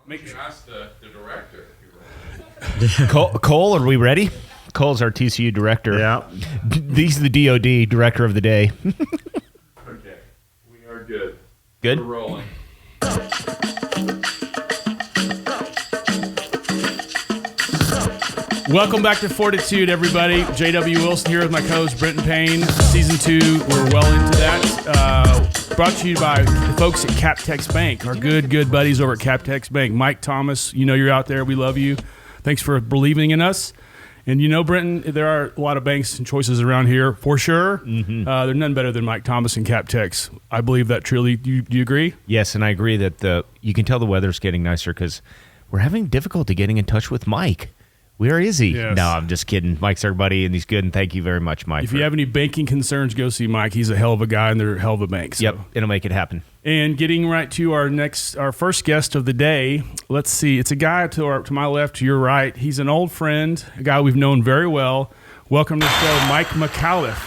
Make sure. Ask the director. Cole, are we ready? Cole's our TCU director. Yeah. He's the DOD, director of the day. Okay. We are good. Good? We're rolling. Welcome back to FORTitude, everybody. J.W. Wilson here with my co-host Brenton Payne. Season 2, we're well into that. Brought to you by the folks at Captex Bank, our good buddies over at Captex Bank. Mike Thomas, you know you're out there. We love you. Thanks for believing in us. And you know, Brenton, there are a lot of banks and choices around here, for sure. Mm-hmm. They're none better than Mike Thomas and Captex. I believe that truly. Do you agree? Yes, and I agree that you can tell the weather's getting nicer because we're having difficulty getting in touch with Mike. Where is he? Yes. No, I'm just kidding. Mike's our buddy, and he's good, and thank you very much, Mike. If you have any banking concerns, go see Mike. He's a hell of a guy, and they're a hell of a bank. So. Yep, it'll make it happen. And getting right to our first guest of the day, let's see. It's a guy to my left, to your right. He's an old friend, a guy we've known very well. Welcome to the show, Mike Micallef.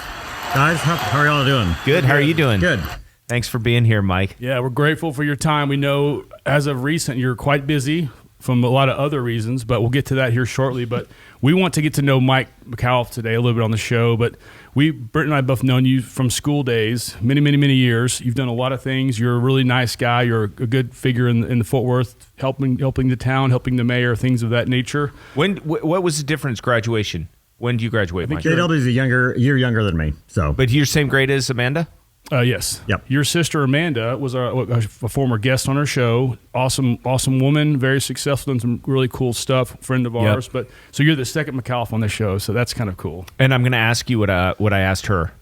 Guys, how are y'all doing? Good. How are you doing? Good. Thanks for being here, Mike. Yeah, we're grateful for your time. We know as of recent you're quite busy from a lot of other reasons, but we'll get to that here shortly. But we want to get to know Mike Micallef today a little bit on the show. But Brent and I both known you from school days, many years. You've done a lot of things. You're a really nice guy. You're a good figure in the Fort Worth, helping the town, helping the mayor, things of that nature. What was the difference? Graduation. When do you graduate, Mike? JW is a year younger than me. So, but you're same grade as Amanda? Yes. Yep. Your sister Amanda was a former guest on our show. Awesome woman, very successful, and some really cool stuff. Friend of ours. But so you're the second Micallef on the show, so that's kind of cool. And I'm going to ask you what I asked her.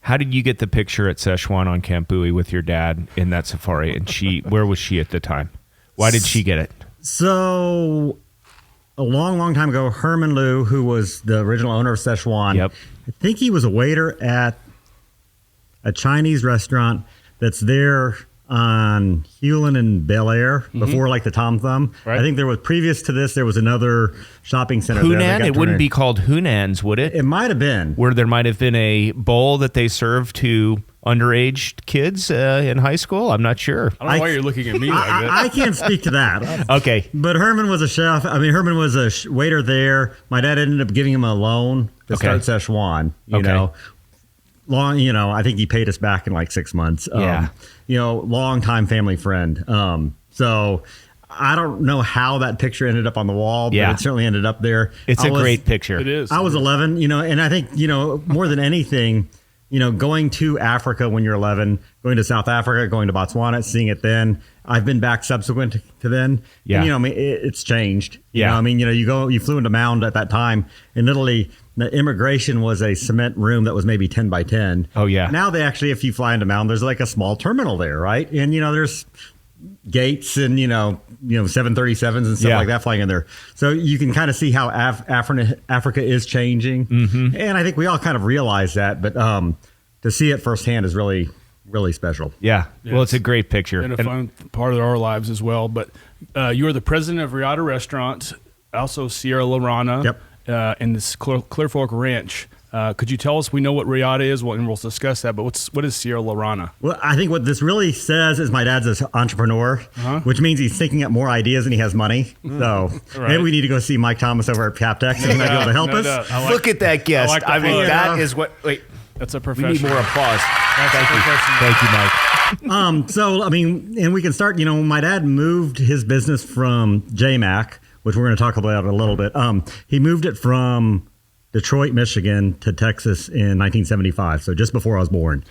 How did you get the picture at Szechuan on Camp Bowie with your dad in that safari? And where was she at the time? Why did she get it? So, a long time ago, Herman Liu, who was the original owner of Szechuan, I think he was a waiter at a Chinese restaurant that's there on Hewlin and Bel Air before like the Tom Thumb. Right. I think there was previous to this, there was another shopping center. Hunan? It wouldn't be called Hunan's, would it? It might have been. Where there might have been a bowl that they served to underage kids in high school? I'm not sure. I don't know why you're looking at me like that. I can't speak to that. Okay. But Herman was a chef. I mean, Herman was a waiter there. My dad ended up giving him a loan to start Szechuan, you know. I think he paid us back in like 6 months. Long-time family friend. So I don't know how that picture ended up on the wall, but it certainly ended up there. It's a great picture. It is. I was 11, and I think, more than anything, going to Africa when you're 11, going to South Africa, going to Botswana, seeing it then. I've been back subsequent to then. Yeah. And, it's changed. Yeah. You flew into Mound at that time, and literally the immigration was a cement room that was maybe 10 by 10. Oh, yeah. Now they actually, if you fly into Mound, there's like a small terminal there, right? And, there's gates and, 737s and stuff like that flying in there. So you can kind of see how Africa is changing. Mm-hmm. And I think we all kind of realize that, but to see it firsthand is really, really special. Yeah. Well, it's a great picture. And a fun part of our lives as well. But you are the president of Reata Restaurant, also Sierra La Rana. Yep. And this Clear Fork Ranch. Could you tell us, we know what Reata is, and we'll discuss that, but what is Sierra La Rana? Well, I think what this really says is my dad's an entrepreneur, which means he's thinking up more ideas and he has money. So maybe we need to go see Mike Thomas over at Captex. He's going to be able to help us. Look at that guest. I mean, that is what... Wait. That's a professional. We need more applause. Thank you, Mike. And we can start, my dad moved his business from JMac, which we're going to talk about a little bit. He moved it from Detroit, Michigan to Texas in 1975, so just before I was born.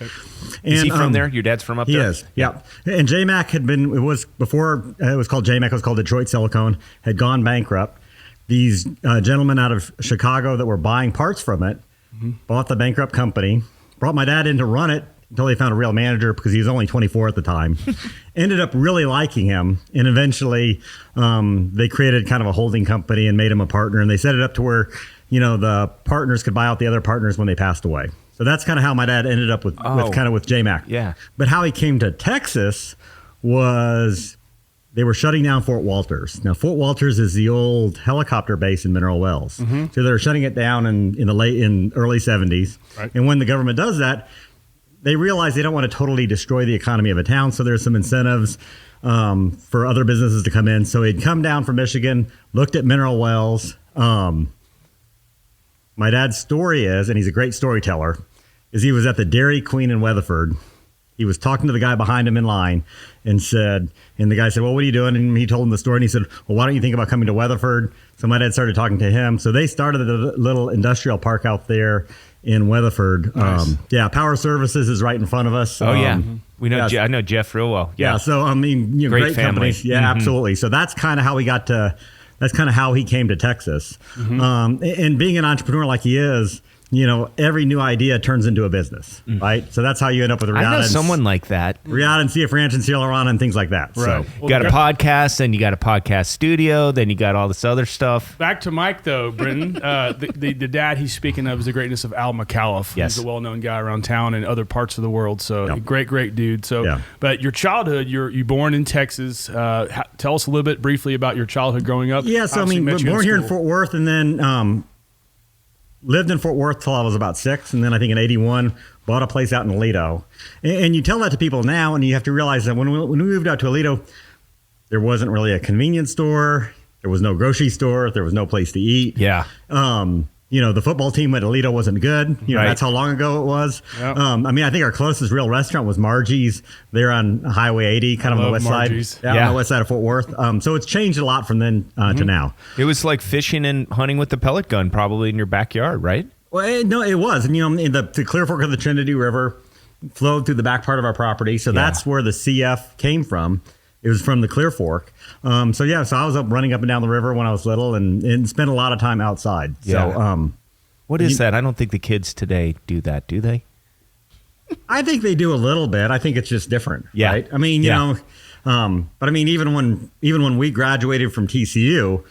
Is he from there? Your dad's from up there? He is, yeah. And JMac before it was called JMac, it was called Detroit Silicone, had gone bankrupt. These gentlemen out of Chicago that were buying parts from it bought the bankrupt company, brought my dad in to run it until they found a real manager because he was only 24 at the time. Ended up really liking him, and eventually they created kind of a holding company and made him a partner, and they set it up to where the partners could buy out the other partners when they passed away. So that's kind of how my dad ended up with JMac. Yeah. But how he came to Texas was they were shutting down Fort Walters. Now, Fort Walters is the old helicopter base in Mineral Wells. Mm-hmm. So they were shutting it down in early 70s. Right. And when the government does that, they realize they don't want to totally destroy the economy of a town. So there's some incentives. for other businesses to come in. So he'd come down from Michigan, looked at mineral wells. My dad's story is, and he's a great storyteller, is he was at the Dairy Queen in Weatherford. He was talking to the guy behind him in line and the guy said, well, what are you doing? And he told him the story and he said, well, why don't you think about coming to Weatherford? So my dad started talking to him. So they started a little industrial park out there in Weatherford. Nice. Power Services is right in front of us. Oh, yeah. We know. I know Jeff real well. Yeah. So, I mean, great family. companies. Yeah, absolutely. So that's kind of how we got to, that's kind of how he came to Texas. And being an entrepreneur like he is, every new idea turns into a business, right? So that's how you end up with Reata. I know someone like that. Reata and CF Ranch and Ciellerana and things like that. Right. So You got a podcast, then you got a podcast studio, then you got all this other stuff. Back to Mike, though, Brenton. The dad he's speaking of is the greatness of Al Micallef. Yes. He's a well-known guy around town and other parts of the world. So Yeah. great dude. So, Yeah. But your childhood, you born in Texas. Tell us a little bit briefly about your childhood growing up. yeah, so I Obviously mean, met you born here in school. Fort Worth and then lived in Fort Worth till I was about 6. And then I think in 81, bought a place out in Aledo. And you tell that to people now, and you have to realize that when we moved out to Aledo, there wasn't really a convenience store. There was no grocery store. There was no place to eat. Yeah. The football team at Aledo wasn't good. Right. That's how long ago it was. Yep. I think our closest real restaurant was Margie's. They're on Highway 80, kind of on the love west Margie's. side. Yeah, Yeah. on the west side of Fort Worth. So it's changed a lot from then to now. It was like fishing and hunting with the pellet gun probably in your backyard, right? Well, it was. And, in the Clear Fork of the Trinity River flowed through the back part of our property. So that's where the CF came from. It was from the Clear Fork. So I was running up and down the river when I was little and spent a lot of time outside. Yeah. So, What is that? I don't think the kids today do that, do they? I think they do a little bit. I think it's just different. Yeah. Right? I mean, but I mean, even when we graduated from TCU,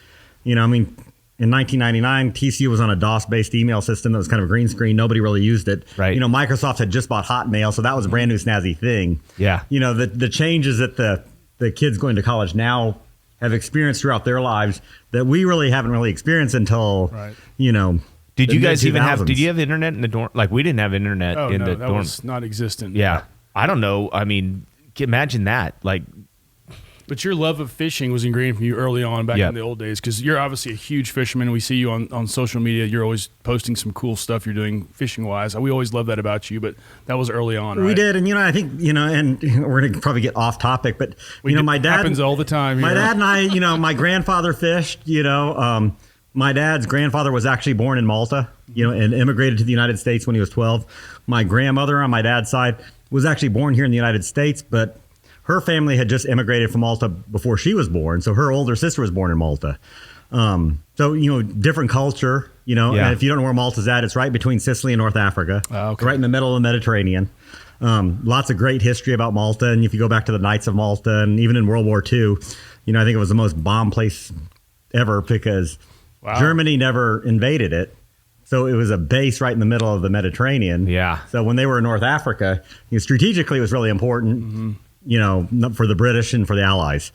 in 1999, TCU was on a DOS-based email system that was kind of a green screen. Nobody really used it. Right. Microsoft had just bought Hotmail, so that was a brand new snazzy thing. Yeah. The changes that the kids going to college now have experienced throughout their lives that we really haven't really experienced until, Right. Did you the guys even have? mid-2000s. Did you have internet in the dorm? Like we didn't have internet Oh, in no, the that dorm. was not existent. Yeah, I don't know. I mean, imagine that. Like, But your love of fishing was ingrained from you early on back Yep. in the old days because you're obviously a huge fisherman. We see you on social media. You're always posting some cool stuff you're doing fishing-wise. We always love that about you, but that was early on, right? We did, and I think and we're going to probably get off topic, but my dad happens all the time. My here. dad and I, my grandfather fished. My dad's grandfather was actually born in Malta, and immigrated to the United States when he was 12. My grandmother on my dad's side was actually born here in the United States, but her family had just immigrated from Malta before she was born. So her older sister was born in Malta. Different culture, Yeah. and if you don't know where Malta's at, it's right between Sicily and North Africa, Okay. right in the middle of the Mediterranean. Lots of great history about Malta. And if you go back to the Knights of Malta and even in World War II, I think it was the most bombed place ever because Wow. Germany never invaded it. So it was a base right in the middle of the Mediterranean. Yeah. So when they were in North Africa, strategically it was really important, for the British and for the Allies.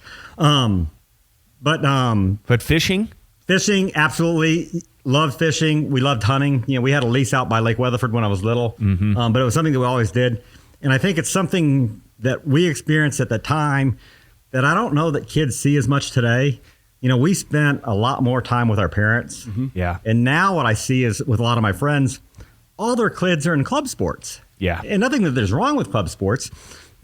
but fishing. Fishing, absolutely. Loved fishing. We loved hunting. We had a lease out by Lake Weatherford when I was little, but it was something that we always did. And I think it's something that we experienced at the time that I don't know that kids see as much today. We spent a lot more time with our parents. Yeah. And now what I see is with a lot of my friends, all their kids are in club sports. Yeah. And nothing that there's wrong with club sports,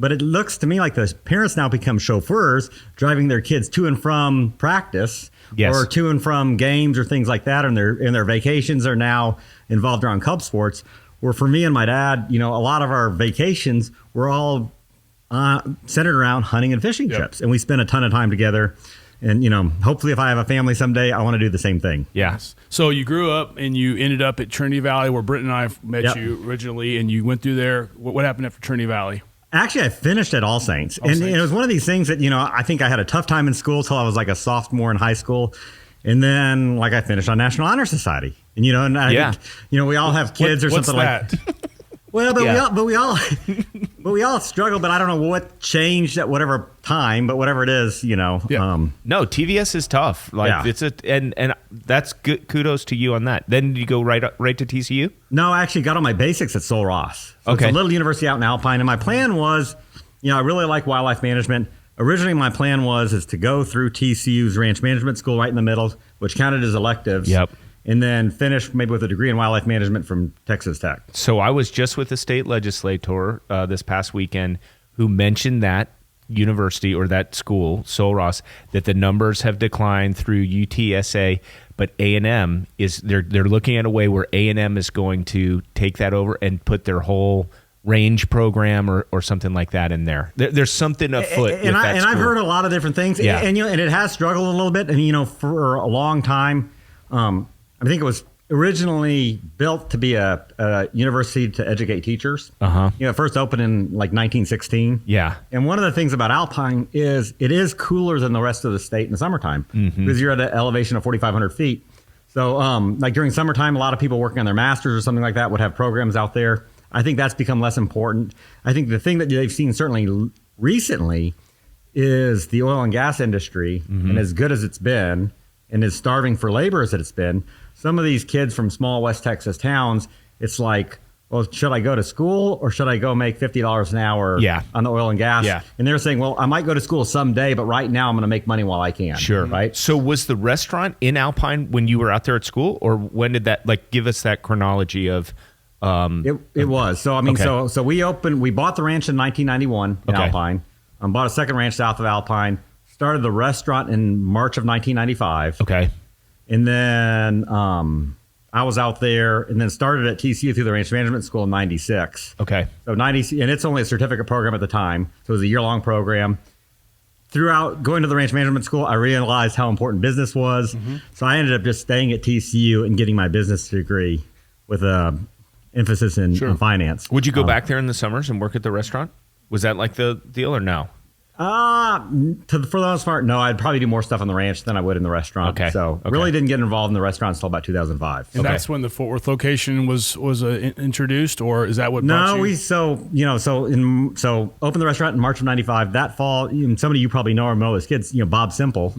but it looks to me like the parents now become chauffeurs driving their kids to and from practice. Yes. Or to and from games or things like that, and their vacations are now involved around club sports. Where for me and my dad, a lot of our vacations were all centered around hunting and fishing Yep. trips, and we spent a ton of time together. And hopefully, if I have a family someday, I want to do the same thing. Yeah. So you grew up and you ended up at Trinity Valley where Britt and I met Yep. you originally, and you went through there. What happened after Trinity Valley? Actually, I finished at All Saints. All And Saints. it was one of these things that, I think I had a tough time in school till I was like a sophomore in high school. And then, I finished on National Honor Society. And, and I Yeah. think, we all have kids or What's something that? like Well, but Yeah. we all struggle, but I don't know what changed at whatever time, but whatever it is, Yeah. No, TVS is tough. Like Yeah. and that's good. Kudos to you on that. Then you go right to TCU. No, I actually got on my basics at Sol Ross. So Okay. It's a little university out in Alpine. And my plan was, I really like wildlife management. originally my plan is to go through TCU's ranch management school right in the middle, which counted as electives. Yep. And then finish maybe with a degree in wildlife management from Texas Tech. So I was just with the state legislator this past weekend who mentioned that university or that school, Sul Ross, that the numbers have declined through UTSA, but A&M is they're looking at a way where A&M is going to take that over and put their whole range program or something like that in there. There's something afoot with that school. I've heard a lot of different things. Yeah. And it has struggled a little bit. And for a long time, I think it was originally built to be a university to educate teachers. It first opened in like 1916. Yeah. And one of the things about Alpine is it is cooler than the rest of the state in the summertime because you're at an elevation of 4,500 feet. So like during summertime, a lot of people working on their masters or something like that would have programs out there. I think that's become less important. I think the thing that they've seen certainly recently is the oil and gas industry, and as good as it's been and as starving for labor as it's been, some of these kids from small West Texas towns, it's like, well, should I go to school or should I go make $50 an hour on the oil and gas? Yeah. And they're saying, well, I might go to school someday, but right now I'm going to make money while I can. Sure. Right. So was the restaurant in Alpine when you were out there at school, or when did that, like, give us that chronology of... It was. So, I mean, Okay. so we bought the ranch in 1991 in Okay. Alpine, bought a second ranch south of Alpine, started the restaurant in March of 1995. Okay. And then I was out there and then started at TCU through the ranch management school in 96. Okay. So and it's only a certificate program at the time. So it was a year-long program. Throughout going to the ranch management school, I realized how important business was. So I ended up just staying at TCU and getting my business degree with a emphasis in finance. Would you go back there in the summers and work at the restaurant? Was that like the deal or no? For the most part, no. I'd probably do more stuff on the ranch than I would in the restaurant. Okay. So really didn't get involved in the restaurant until about 2005. And that's when the Fort Worth location was introduced, or is that what No, brought you? so opened the restaurant in March of 95. That fall, somebody you probably know or know as kids, Bob Simple,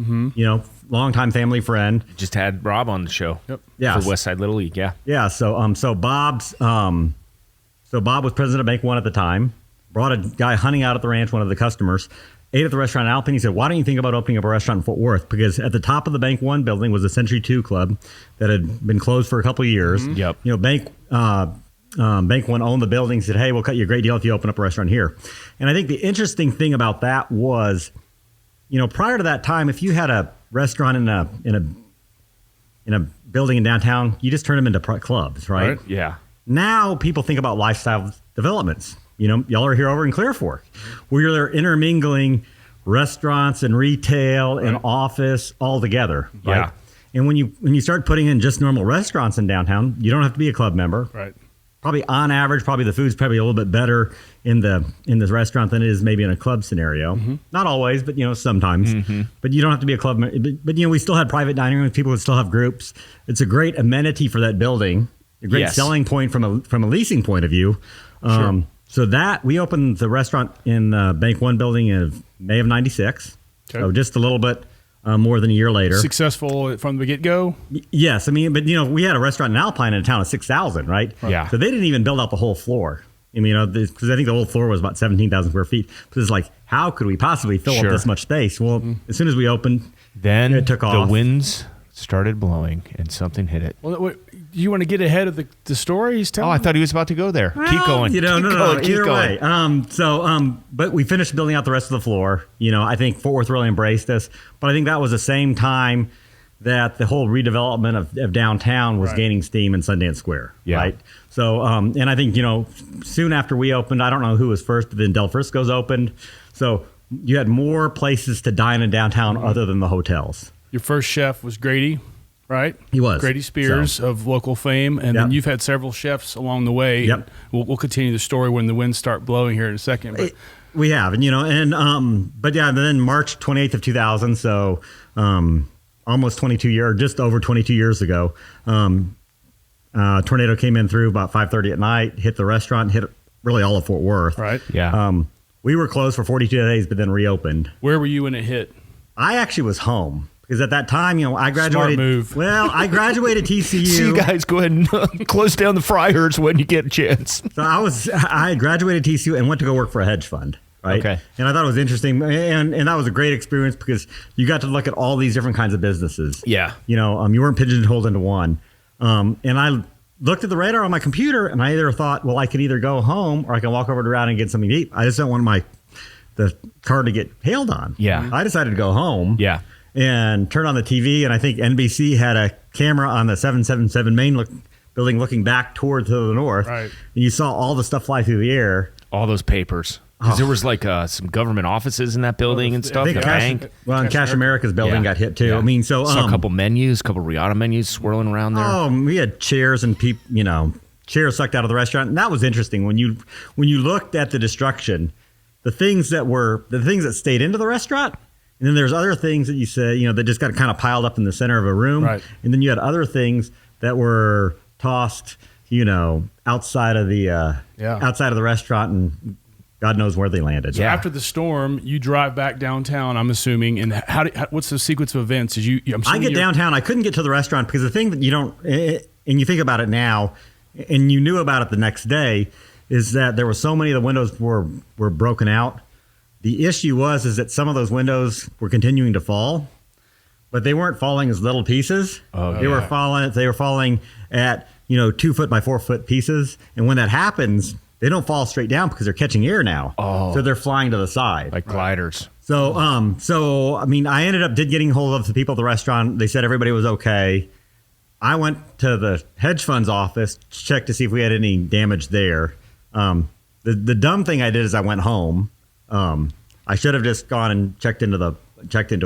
longtime family friend. Just had Rob on the show. Yep. Yeah. For West Side Little League. Yeah. Yeah. So Bob was president of Bank One at the time. Brought a guy hunting out at the ranch, one of the customers, ate at the restaurant in Alpine. He said, why don't you think about opening up a restaurant in Fort Worth? Because at the top of the Bank One building was a Century 2 club that had been closed for a couple of years. Yep. Bank One owned the building. Said, hey, we'll cut you a great deal if you open up a restaurant here. And I think the interesting thing about that was, prior to that time, if you had a restaurant in a building in downtown, you just turn them into clubs, right? Yeah. Now people think about lifestyle developments. Y'all are here over in Clear Fork, where they're intermingling restaurants and retail and office all together. Right? Yeah. And when you start putting in just normal restaurants in downtown, you don't have to be a club member. Right. Probably on average, the food's probably a little bit better in this restaurant than it is maybe in a club scenario. Not always, but sometimes. But you don't have to be a club member. But we still had private dining rooms. People would still have groups. It's a great amenity for that building. A great selling point from a leasing point of view. So that we opened the restaurant in the Bank One building in May of 96. Okay. So just a little bit more than a year later. Successful from the get-go? Yes. I mean, but we had a restaurant in Alpine in a town of 6,000, right? Yeah. So they didn't even build out the whole floor. I mean, because I think the whole floor was about 17,000 square feet. So it's like, how could we possibly fill up this much space? Well, as soon as we opened, Then it took off. The winds started blowing and something hit it. Well, you want to get ahead of the story he's telling? Oh, I thought he was about to go there. Keep going. No. Keep Either going. way. But we finished building out the rest of the floor. I think Fort Worth really embraced us. But I think that was the same time that the whole redevelopment of downtown was gaining steam in Sundance Square. Yeah. Right. So, and I think, soon after we opened, I don't know who was first, but then Del Frisco's opened. So you had more places to dine in downtown other than the hotels. Your first chef was Grady, right? He was. Grady Spears of local fame. And then you've had several chefs along the way. Yep. We'll continue the story when the winds start blowing here in a second. But We have, but then March 28th of 2000, so almost 22 years, just over 22 years ago, tornado came in through about 5:30 at night, hit the restaurant, hit really all of Fort Worth. right. Yeah. We were closed for 42 days, but then reopened. Where were you when it hit? I actually was home because at that time, I graduated. Smart move. Well, I graduated TCU. So you guys go ahead and close down the fryers when you get a chance. So I graduated TCU and went to go work for a hedge fund. Right. Okay. And I thought it was interesting. And that was a great experience because you got to look at all these different kinds of businesses. Yeah. You know, you weren't pigeonholed into one. And I looked at the radar on my computer and I either thought, well, I could either go home or I can walk over to Reata and get something to eat. I just don't want the car to get hailed on. Yeah. I decided to go home. Yeah. And turn on the TV. And I think NBC had a camera on the 777 main building looking back toward to the north. Right. And you saw all the stuff fly through the air. All those papers. Because there was like some government offices in that building and stuff. The bank. And Cash America's building got hit too. Yeah. I mean, so saw a couple menus, a couple Reata menus swirling around there. Oh, we had chairs and chairs sucked out of the restaurant, and that was interesting. When you looked at the destruction, the things that stayed into the restaurant, and then there's other things that you said, that just got kind of piled up in the center of a room, right. And then you had other things that were tossed, outside of the restaurant and. God knows where they landed. So after the storm, you drive back downtown, I'm assuming. And what's the sequence of events? I get downtown. I couldn't get to the restaurant because the thing that you don't, and you think about it now, and you knew about it the next day, is that there were so many of the windows were broken out. The issue is that some of those windows were continuing to fall, but they weren't falling as little pieces. They were falling at 2 foot by 4 foot pieces, and when that happens. They don't fall straight down because they're catching air now. So they're flying to the side. Like gliders. So I mean, I ended up getting hold of the people at the restaurant. They said everybody was okay. I went to the hedge fund's office to check to see if we had any damage there. The dumb thing I did is I went home. I should have just gone and checked into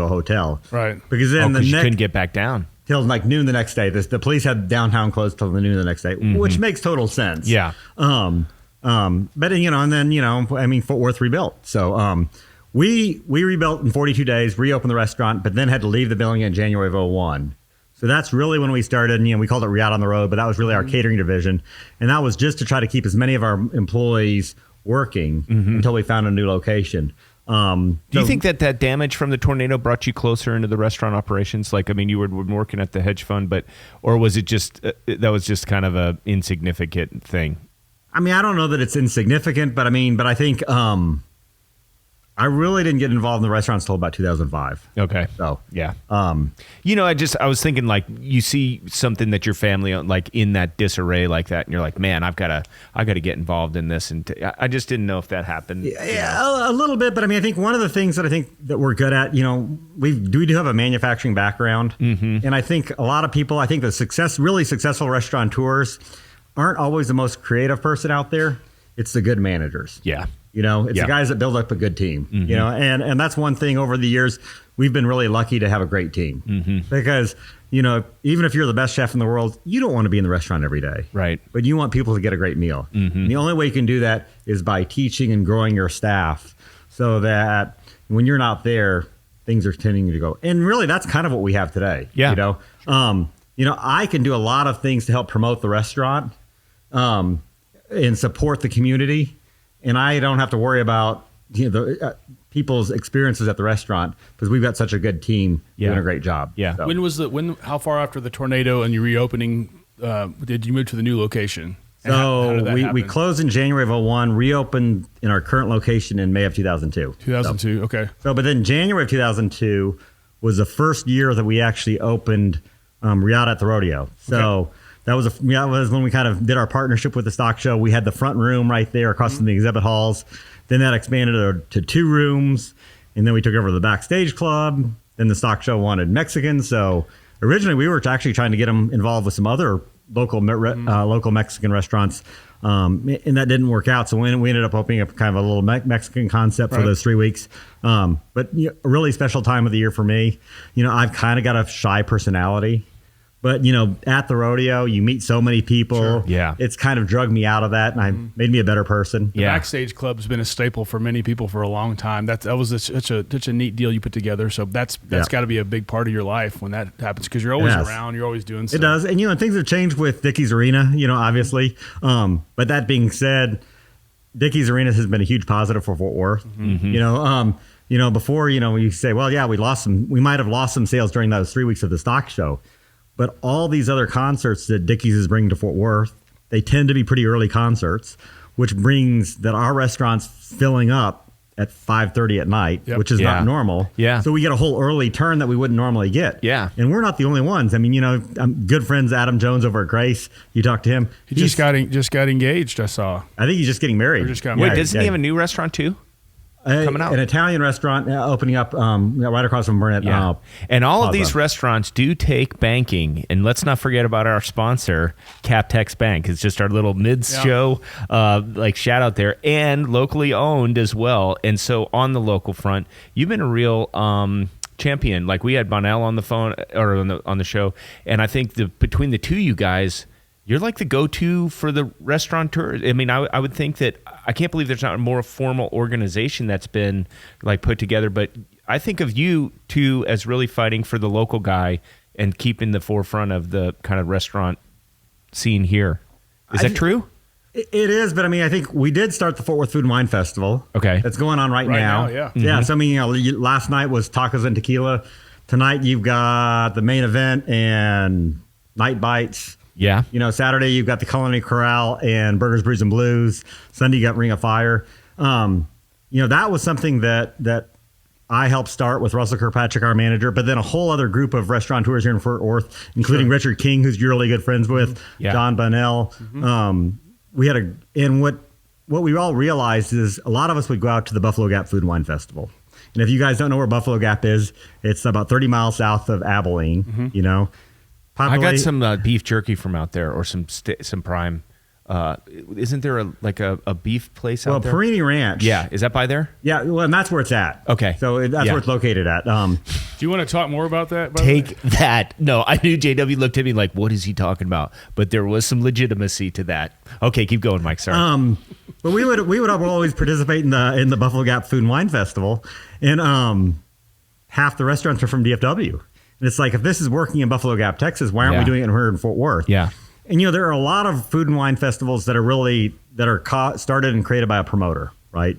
a hotel. Right. Because then you couldn't get back down. Till like noon the next day. The police had downtown closed till noon the next day, which makes total sense. Yeah. But and then Fort Worth rebuilt. So we rebuilt in 42 days, reopened the restaurant, but then had to leave the building in January of 2001. So that's really when we started. We called it Reata on the Road, but that was really our catering division, and that was just to try to keep as many of our employees working until we found a new location. Do you think that damage from the tornado brought you closer into the restaurant operations? Like, I mean, you were working at the hedge fund, or was it just that was just kind of a insignificant thing? I mean, I don't know that it's insignificant, but I think I really didn't get involved in the restaurants until about 2005. Okay. So yeah. I was thinking like you see something that your family like in that disarray like that, and you're like, man, I gotta get involved in this, and I just didn't know if that happened. Yeah, a little bit, but I think one of the things that I think that we're good at, we do have a manufacturing background, and I think a lot of people, I think the really successful restaurateurs aren't always the most creative person out there. It's the good managers. Yeah. It's the guys that build up a good team, and that's one thing over the years, we've been really lucky to have a great team because, even if you're the best chef in the world, you don't want to be in the restaurant every day. Right. But you want people to get a great meal. And the only way you can do that is by teaching and growing your staff so that when you're not there, things are tending to go. And really, that's kind of what we have today. Yeah. I can do a lot of things to help promote the restaurant and support the community. And I don't have to worry about people's experiences at the restaurant because we've got such a good team doing a great job. Yeah. So. How far after the tornado and you reopening did you move to the new location? So we closed in January of 2001, reopened in our current location in May of 2002. 2002, okay. So, but then January of 2002 was the first year that we actually opened Reata at the Rodeo. So. That was when we kind of did our partnership with the stock show. We had the front room right there across from the exhibit halls. Then that expanded to 2 rooms. And then we took over the Backstage Club. Then the stock show wanted Mexicans. So originally we were actually trying to get them involved with some other local Mexican restaurants. And that didn't work out. So we ended up opening up kind of a little Mexican concept for those 3 weeks. But a really special time of the year for me. I've kind of got a shy personality. But, at the rodeo, you meet so many people. Sure. Yeah. It's kind of drugged me out of that, and made me a better person. The Backstage Club has been a staple for many people for a long time. That was such a neat deal you put together. So that's got to be a big part of your life when that happens because you're always around. You're always doing stuff. It does. And, things have changed with Dickey's Arena, obviously. But that being said, Dickey's Arena has been a huge positive for Fort Worth. Before, you say, well, yeah, we might have lost some sales during those 3 weeks of the stock show. But all these other concerts that Dickey's is bringing to Fort Worth, they tend to be pretty early concerts, which brings that our restaurant's filling up at 5:30 at night, Yep. which is Yeah. not normal. Yeah. So we get a whole early turn that we wouldn't normally get. Yeah. And we're not the only ones. I mean, good friends Adam Jones over at Grace. You talk to him. He just got engaged. I saw. I think he's just getting married. Or just got Wait, married. doesn't he have a new restaurant too? Coming out? An Italian restaurant opening up right across from Burnett. Yeah. And all of Plaza. these restaurants do take banking. And let's not forget about our sponsor, CapTex Bank. It's just our little mid-show shout out there. And locally owned as well. And so on the local front, you've been a real champion. Like we had Bonnell on the phone or on the show. And I think between the two of you guys, you're like the go-to for the restaurateurs. I mean, I would think that I can't believe there's not a more formal organization that's been like put together. But I think of you two as really fighting for the local guy and keeping the forefront of the kind of restaurant scene here. Is that true? It is, but I mean, I think we did start the Fort Worth Food and Wine Festival. Okay. That's going on right now. Yeah. Yeah. So, I mean, last night was tacos and tequila. Tonight you've got the main event and night bites. Yeah. Saturday you've got the Culinary Corral and Burgers, Brews, and Blues. Sunday you got Ring of Fire. That was something that I helped start with Russell Kirkpatrick, our manager, but then a whole other group of restaurateurs here in Fort Worth, including Richard King, who's you're really good friends with, Yeah. John Bunnell. What we all realized is a lot of us would go out to the Buffalo Gap Food and Wine Festival. And if you guys don't know where Buffalo Gap is, it's about 30 miles south of Abilene, I got some beef jerky from out there or some prime. Isn't there a beef place out there? Perini Ranch. Yeah. Is that by there? Yeah, well, and that's where it's at. Okay. So that's Yeah. where it's located at. Do you want to talk more about that? by the way? Take that. No, I knew JW looked at me like, what is he talking about? But there was some legitimacy to that. Okay, keep going, Mike. Sorry. But we would always participate in the Buffalo Gap Food and Wine Festival, and half the restaurants are from DFW. And it's like, if this is working in Buffalo Gap, Texas, why aren't we doing it here in Fort Worth? Yeah. And there are a lot of food and wine festivals that are started and created by a promoter, right?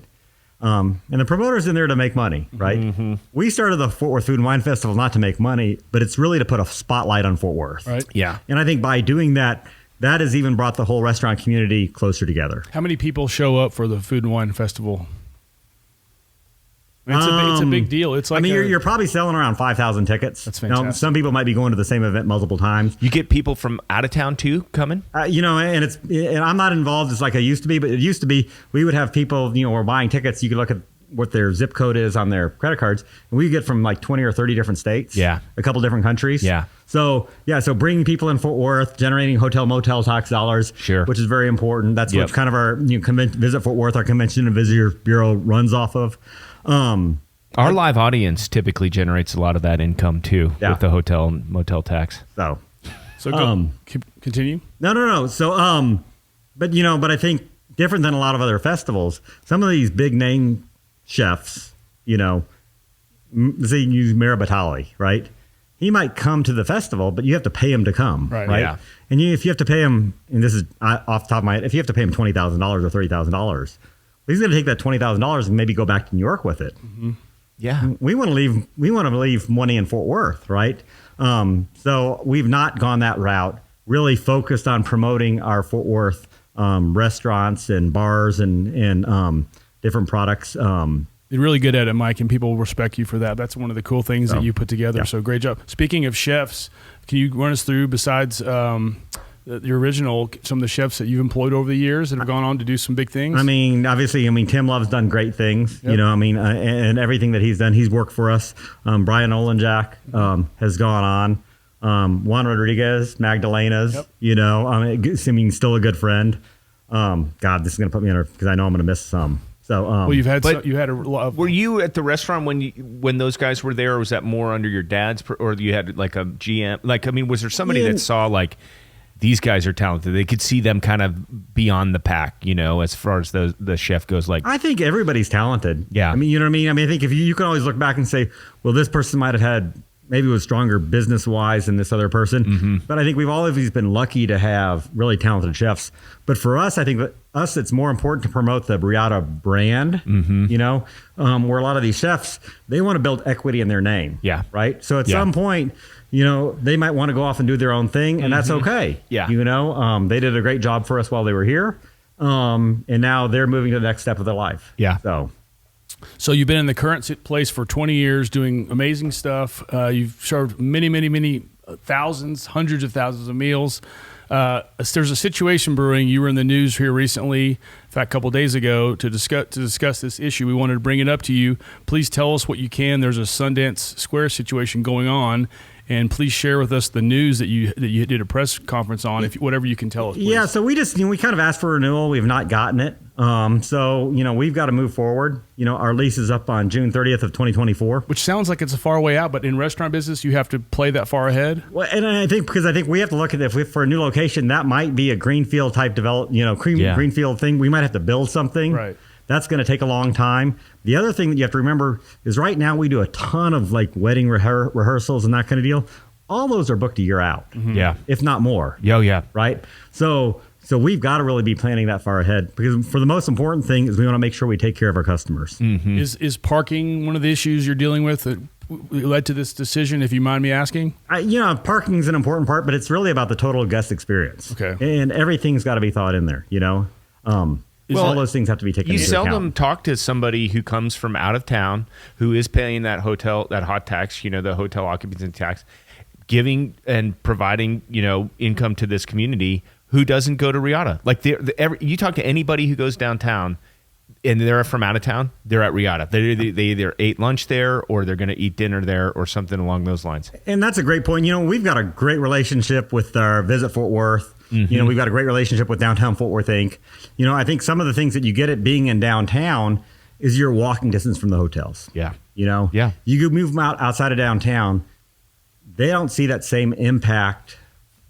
And the promoter's in there to make money, right? Mm-hmm. We started the Fort Worth Food and Wine Festival not to make money, but it's really to put a spotlight on Fort Worth. Right. Yeah. And I think by doing that, that has even brought the whole restaurant community closer together. How many people show up for the Food and Wine Festival? It's a big deal. It's like you're probably selling around 5,000 tickets. That's fantastic. Now, some people might be going to the same event multiple times. You get people from out of town too coming? And I'm not involved as like I used to be, but it used to be we would have people, were buying tickets. You could look at what their zip code is on their credit cards, and we get from like 20 or 30 different states. Yeah. A couple different countries. Yeah. So bringing people in Fort Worth, generating hotel motel tax dollars, Sure. which is very important. That's Yep. what kind of our Visit Fort Worth, our Convention and Visitor Bureau runs off of. Our live audience typically generates a lot of that income too Yeah. with the hotel and motel tax. So go, continue. No. So, but I think different than a lot of other festivals, some of these big name chefs, say you use Mira Batali, right? He might come to the festival, but you have to pay him to come, right? Yeah. And if you have to pay him, and this is off the top of my head, if you have to pay him $20,000 or $30,000, he's going to take that $20,000 and maybe go back to New York with it. Mm-hmm. Yeah. We want to leave money in Fort Worth, right? So we've not gone that route. Really focused on promoting our Fort Worth restaurants and bars and different products. You're really good at it, Mike, and people respect you for that. That's one of the cool things that you put together. Yeah. So great job. Speaking of chefs, can you run us through, besides your original, some of the chefs that you've employed over the years that have gone on to do some big things? I mean, obviously, Tim Love's done great things, Yep. and everything that he's done, he's worked for us. Brian Olenjack has gone on. Juan Rodriguez, Magdalena's, Yep. still a good friend. God, this is going to put me in because I know I'm going to miss some. So, well, you had but a lot of. Were you at the restaurant when those guys were there, or was that more under your dad's, or you had like a GM? Was there somebody that saw like, these guys are talented, they could see them kind of beyond the pack, as far as the chef goes? Like, I think everybody's talented. Yeah. I mean, you know what I mean? I think if you can always look back and say, well, this person might have had, maybe was stronger business wise than this other person. Mm-hmm. But I think we've always been lucky to have really talented chefs. But for us, I think that it's more important to promote the Reata brand, Mm-hmm. where a lot of these chefs, they want to build equity in their name. Yeah. Right. So at some point, they might want to go off and do their own thing, and that's okay. Yeah. They did a great job for us while they were here. And now they're moving to the next step of their life. Yeah. So So you've been in the current place for 20 years doing amazing stuff. You've served many thousands, hundreds of thousands of meals. There's a situation brewing. You were in the news here recently, in fact, a couple of days ago, to discuss this issue. We wanted to bring it up to you. Please tell us what you can. There's a Sundance Square situation going on, and please share with us the news that you did a press conference on, whatever you can tell us. Please. Yeah, so we just we kind of asked for renewal. We have not gotten it. So we've got to move forward. Our lease is up on June 30th of 2024, which sounds like it's a far way out, but in restaurant business, you have to play that far ahead. Well, and I think we have to look at it. For a new location, that might be a greenfield type greenfield thing. We might have to build something. Right. That's going to take a long time. The other thing that you have to remember is right now we do a ton of wedding rehearsals and that kind of deal. All those are booked a year out. Mm-hmm. Yeah. If not more. Yeah. Right. So we've got to really be planning that far ahead, because for the most important thing is we want to make sure we take care of our customers. Mm-hmm. Is parking one of the issues you're dealing with that led to this decision, if you mind me asking? Parking is an important part, but it's really about the total guest experience. Okay. And everything's got to be thought in there, all those things have to be taken into account. You seldom talk to somebody who comes from out of town, who is paying that hot tax, the hotel occupancy tax, giving and providing, income to this community, who doesn't go to Reata. You talk to anybody who goes downtown and they're from out of town, they're at Reata. They either ate lunch there or they're going to eat dinner there or something along those lines. And that's a great point. We've got a great relationship with our Visit Fort Worth. Mm-hmm. We've got a great relationship with Downtown Fort Worth Inc. I think some of the things that you get at being in downtown is your walking distance from the hotels. Yeah. Yeah. You could move them outside of downtown. They don't see that same impact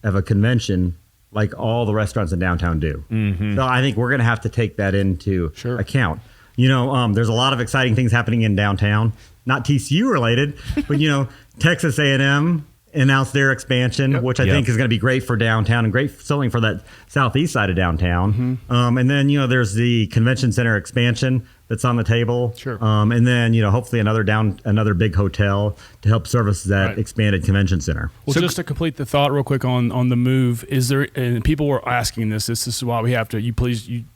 of a convention like all the restaurants in downtown do. Mm-hmm. So I think we're going to have to take that into account. There's a lot of exciting things happening in downtown, not TCU related, but Texas A&M announced their expansion, which I think is going to be great for downtown and great selling for that southeast side of downtown. Mm-hmm. And then there's the convention center expansion that's on the table. Sure. And then hopefully another big hotel to help service that expanded convention center. Well, just to complete the thought real quick on the move, is there, and people were asking this is why we have to, you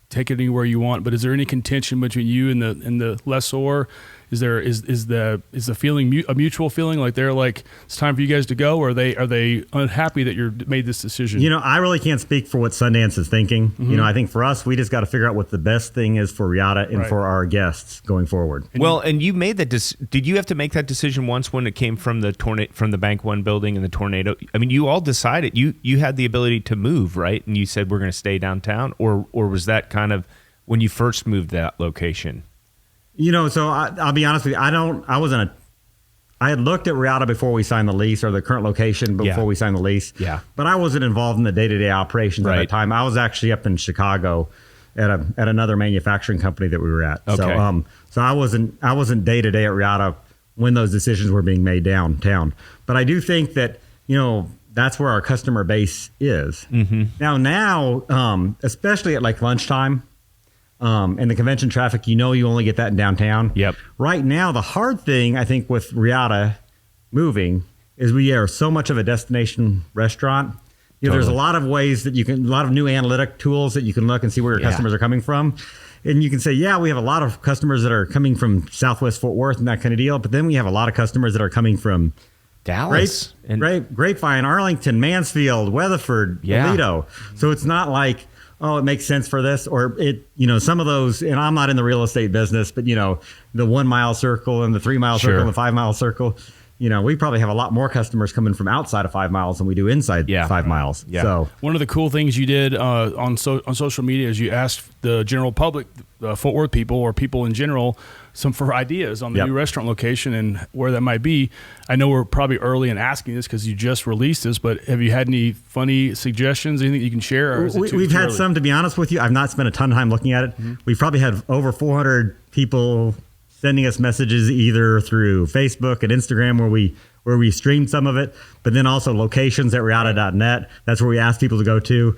take it anywhere you want, but is there any contention between you and the lessor? Is the feeling a mutual feeling, like they're like it's time for you guys to go, or are they unhappy that you're made this decision? I really can't speak for what Sundance is thinking. Mm-hmm. I think for us, we just got to figure out what the best thing is for Reata and for our guests going forward. And you made that. Did you have to make that decision once when it came from the from the Bank One building and the tornado? I mean, you all decided you had the ability to move, right? And you said we're going to stay downtown, or was that kind of when you first moved that location? So I'll be honest with you. I had looked at Reata before we signed the lease, or the current location before we signed the lease. Yeah. But I wasn't involved in the day-to-day operations at that time. I was actually up in Chicago at another manufacturing company that we were at. Okay. So I wasn't day-to-day at Reata when those decisions were being made downtown. But I do think that, that's where our customer base is. Mm-hmm. Now, especially at lunchtime, and the convention traffic, you only get that in downtown. Yep. Right now, the hard thing, I think, with Reata moving is we are so much of a destination restaurant. There's a lot of ways that a lot of new analytic tools that you can look and see where your customers are coming from. And you can say, we have a lot of customers that are coming from Southwest Fort Worth and that kind of deal. But then we have a lot of customers that are coming from Dallas, Grapevine, Arlington, Mansfield, Weatherford, Toledo. So it's not like, it makes sense for this, or some of those, and I'm not in the real estate business, but the 1 mile circle and the 3 mile circle and the 5 mile circle, we probably have a lot more customers coming from outside of 5 miles than we do inside 5 miles. Yeah. So one of the cool things you did on social media is you asked the general public, Fort Worth people or people in general, for ideas on the new restaurant location and where that might be. I know we're probably early in asking this because you just released this, but have you had any funny suggestions, anything you can share? Or is it we've had some, to be honest with you. I've not spent a ton of time looking at it. Mm-hmm. We've probably had over 400 people sending us messages either through Facebook and Instagram where we streamed some of it, but then also locations at reata.net. That's where we asked people to go to.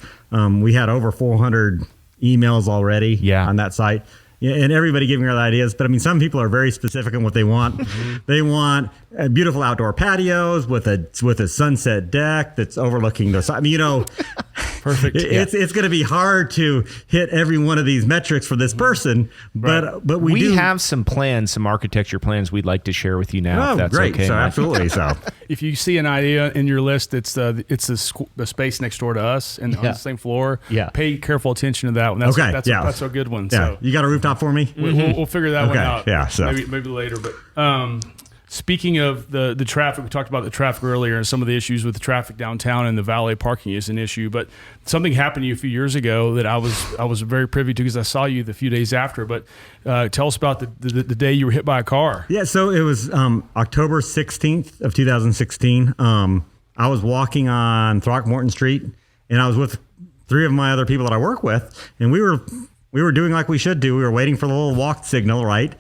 We had over 400 emails already on that site. And everybody giving her ideas. But I mean, some people are very specific on what they want. Mm-hmm. They want beautiful outdoor patios with a sunset deck that's overlooking the side. I mean, Perfect. It's going to be hard to hit every one of these metrics for this person, but we do have some plans, some architecture plans we'd like to share with you now. If that's great. okay. So Mike. absolutely. So If you see an idea in your list, it's the space next door to us and on the same floor. Yeah. Pay careful attention to that one. That's a good one. yeah, So you got a rooftop for me? we'll figure that one out. Yeah. So Maybe later. But speaking of the traffic, we talked about the traffic earlier and some of the issues with the traffic downtown and the valet parking is an issue. But something happened to you a few years ago that I was very privy to because I saw you the few days after. But tell us about the day you were hit by a car. Yeah, so it was October 16th of 2016. I was walking on Throckmorton Street, and I was with three of my other people that I work with, and we were doing like we should do. We were waiting for the little walk signal, right?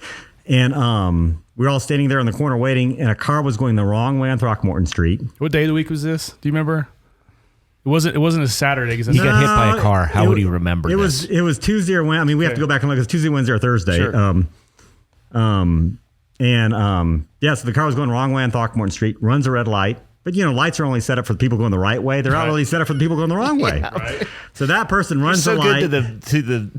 And we were all standing there in the corner waiting, and a car was going the wrong way on Throckmorton Street. What day of the week was this? Do you remember? It wasn't a Saturday because He got hit by a car. How would he remember it this? It was Tuesday or Wednesday. I mean, we have to go back and look. It's Tuesday, Wednesday, or Thursday. Sure. So the car was going the wrong way on Throckmorton Street, runs a red light. But, lights are only set up for the people going the right way. They're not really set up for the people going the wrong way. Right. So that person runs so the light. good to the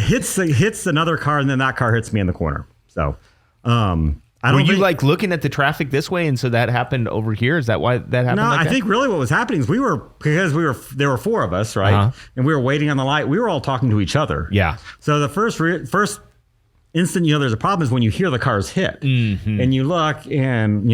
hits another car, and then that car hits me in the corner. So Were you like looking at the traffic this way, and so that happened over here? Is that why that happened? No, like I that? think really what was happening is there were four of us, right? Uh-huh. And we were waiting on the light. We were all talking to each other. Yeah. So the first instant there's a problem is when you hear the cars hit, and you look, and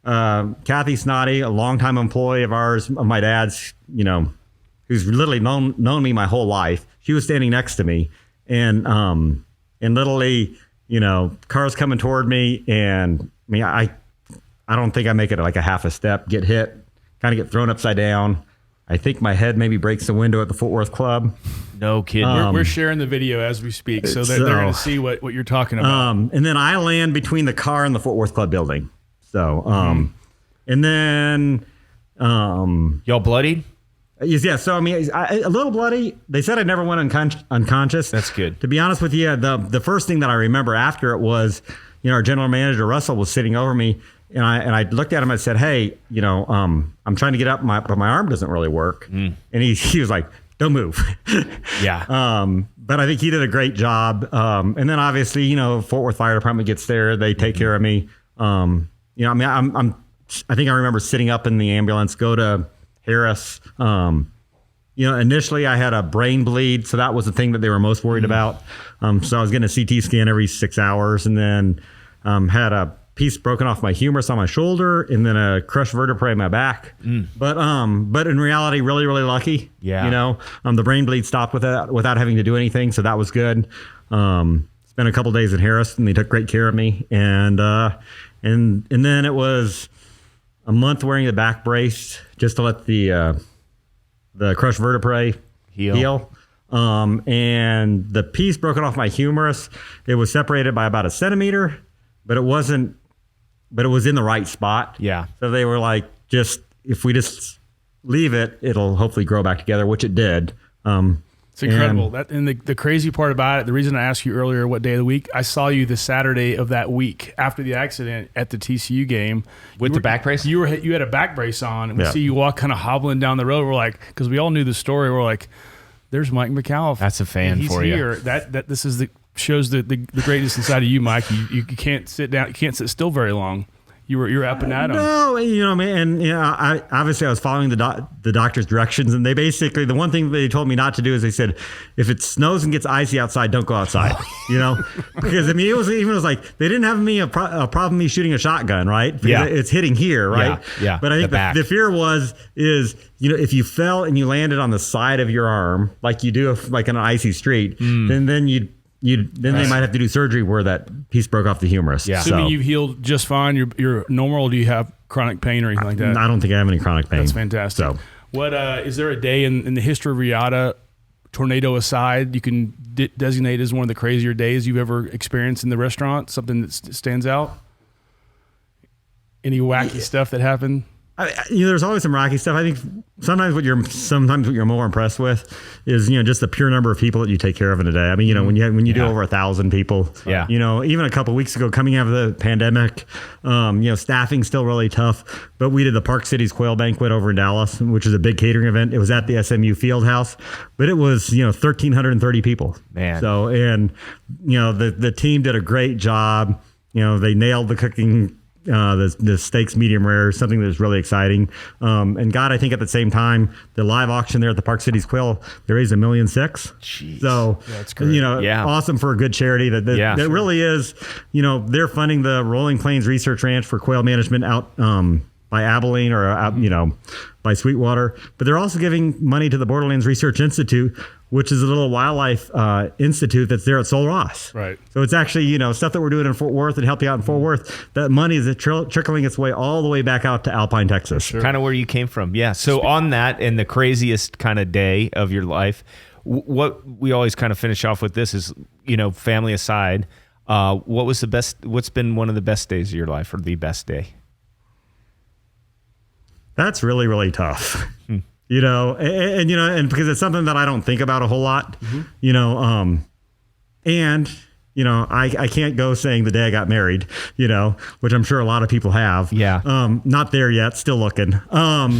Kathy Snoddy, a longtime employee of ours, of my dad's, who's literally known me my whole life. She was standing next to me, and literally, cars coming toward me, and I don't think I make it like a half a step, get hit, kind of get thrown upside down. I think my head maybe breaks the window at the Fort Worth Club. No kidding. We're sharing the video as we speak, so they're going to see what you're talking about. And then I land between the car and the Fort Worth Club building. So, and then, Y'all bloodied? yeah. So a little bloody. They said I never went unconscious. That's good. To be honest with you, the first thing that I remember after it was, our general manager Russell was sitting over me, and I looked at him. I said, "Hey, I'm trying to get up, but my arm doesn't really work." And he was like, "Don't move." Yeah. But I think he did a great job. And then obviously, Fort Worth Fire Department gets there. They take care of me. I think I remember sitting up in the ambulance, go to Harris. Initially I had a brain bleed, so that was the thing that they were most worried about. So I was getting a CT scan every 6 hours, and then had a piece broken off my humerus on my shoulder, and then a crushed vertebrae in my back. But in reality, really, really lucky. Yeah. The brain bleed stopped without having to do anything, so that was good. Spent a couple days at Harris, and they took great care of me. And then it was a month wearing the back brace just to let the crushed vertebrae heal. And the piece broken off my humerus, it was separated by about a centimeter, but it was in the right spot. Yeah. So they were like, if we just leave it, it'll hopefully grow back together, which it did. It's incredible. And the crazy part about it, the reason I asked you earlier what day of the week, I saw you the Saturday of that week after the accident at the TCU game. With the back brace? You had a back brace on, and we see you walk kind of hobbling down the road. We're like, because we all knew the story, we're like, there's Mike Micallef. That's a fan He's for here. you. That this is shows the greatness inside of you, Mike. You can't sit down, you can't sit still very long. You're up and at 'em. No, I obviously I was following the doctor's directions, and they basically, the one thing they told me not to do is they said, if it snows and gets icy outside, don't go outside. Because it was like they didn't have me a problem me shooting a shotgun, right? Because it's hitting here, right? Yeah. But I think the fear is if you fell and you landed on the side of your arm like you do like on an icy street, then they might have to do surgery where that piece broke off the humerus. Yeah. Assuming you've healed just fine, you're normal. Or do you have chronic pain or anything like that? I don't think I have any chronic pain. That's fantastic. So, what is there a day in the history of Reata, tornado aside, you can designate as one of the crazier days you've ever experienced in the restaurant? Something that stands out? Any wacky stuff that happened? There's always some rocky stuff. I think sometimes what you're more impressed with is, just the pure number of people that you take care of in a day. I mean, when you do over 1,000 people, even a couple of weeks ago, coming out of the pandemic, staffing's still really tough. But we did the Park Cities Quail Banquet over in Dallas, which is a big catering event. It was at the SMU Fieldhouse, but it was 1,330 people. Man. So the team did a great job. They nailed the cooking. The steaks medium rare, something that's really exciting. And God, I think at the same time, the live auction there at the Park Cities Quail, they raised $1.6 million. Jeez. So, that's great. Awesome for a good charity. That really is, they're funding the Rolling Plains Research Ranch for quail management out by Abilene or out, by Sweetwater. But they're also giving money to the Borderlands Research Institute, which is a little wildlife institute that's there at Sol Ross. Right. So it's actually, stuff that we're doing in Fort Worth and helping out in Fort Worth. That money is trickling its way all the way back out to Alpine, Texas. Sure. Kind of where you came from. Yeah. So on that and the craziest kind of day of your life, what we always kind of finish off with this is, family aside, what's been one of the best days of your life or the best day? That's really, really tough. And because it's something that I don't think about a whole lot, I can't go saying the day I got married, which I'm sure a lot of people have. Yeah. Not there yet, still looking. I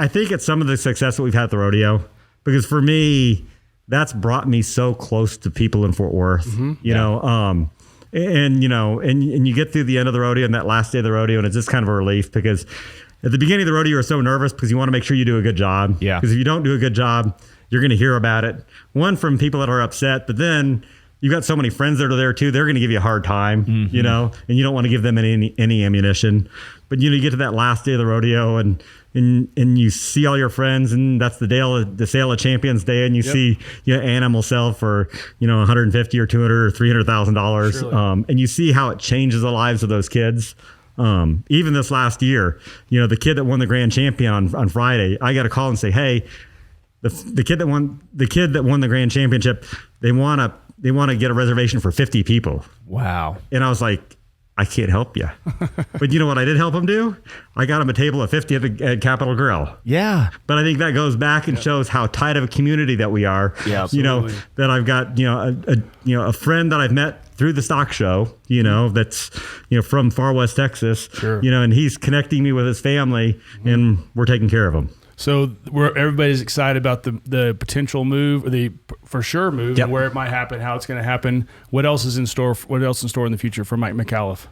think it's some of the success that we've had at the rodeo, because for me, that's brought me so close to people in Fort Worth, and you get through the end of the rodeo and that last day of the rodeo, and it's just kind of a relief, because at the beginning of the rodeo, you're so nervous because you want to make sure you do a good job. Yeah. Because if you don't do a good job, you're going to hear about it. One, from people that are upset, but then you've got so many friends that are there too. They're going to give you a hard time, and you don't want to give them any ammunition. But you get to that last day of the rodeo, and you see all your friends, and that's the sale of Champions Day, and you see animal sell for $150 or $200 or $300,000, and you see how it changes the lives of those kids. Even this last year, the kid that won the grand champion on Friday, I got a call and say, hey, the kid that won the grand championship, they want to get a reservation for 50 people. Wow. And I was like, I can't help you. But you know what I did help him do? I got him a table of 50 at Capitol Grill. Yeah. But I think that goes back and shows how tight of a community that we are. Yeah, absolutely. That I've got, a friend that I've met through the stock show, that's, from far West Texas, sure. And he's connecting me with his family, and we're taking care of him. So everybody's excited about the potential move, or the for sure move, yep. where it might happen, how it's going to happen. What else is in store? What else in store in the future for Mike Micallef?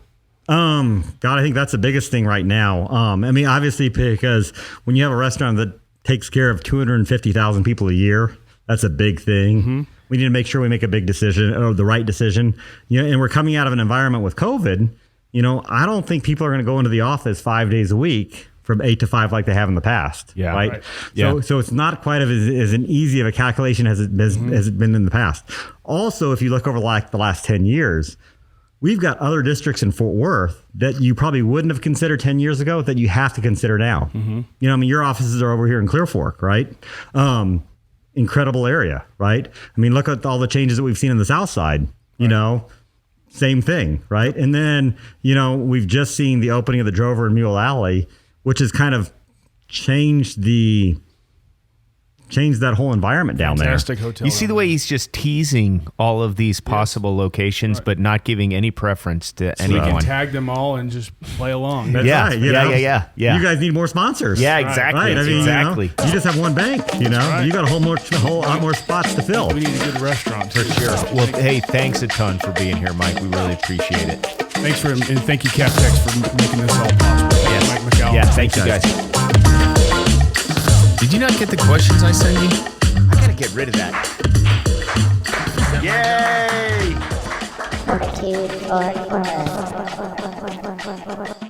God, I think that's the biggest thing right now. Obviously, because when you have a restaurant that takes care of 250,000 people a year, that's a big thing. Mm-hmm. We need to make sure we make a big decision, or the right decision. And we're coming out of an environment with COVID. I don't think people are going to go into the office 5 days a week from 8 to 5 like they have in the past. Yeah. Right. Yeah. So it's not quite as an easy of a calculation as it been in the past. Also, if you look over the last 10 years, we've got other districts in Fort Worth that you probably wouldn't have considered 10 years ago that you have to consider now. Mm-hmm. Your offices are over here in Clear Fork, right? Incredible area, right? Look at all the changes that we've seen in the South Side, same thing, right? And then, we've just seen the opening of the Drover and Mule Alley, which has kind of changed that whole environment down Fantastic there. hotel. You see the way he's just teasing all of these possible locations, but not giving any preference to So we can anyone. tag them all and just play along. That's Yeah, right, yeah. You guys need more sponsors. Yeah, exactly. Right. Exactly. You just have one bank, right. You got a whole lot more spots to fill. We need a good restaurant for Sure. Well, hey, thanks a ton for being here, Mike. We really appreciate it. Thanks and thank you, CapTex, for making this all possible. Yes. Mike Micallef. Yeah, thank you guys. Did you not get the questions I sent you? I gotta get rid of that. Yay! FORTitude, Fort Worth.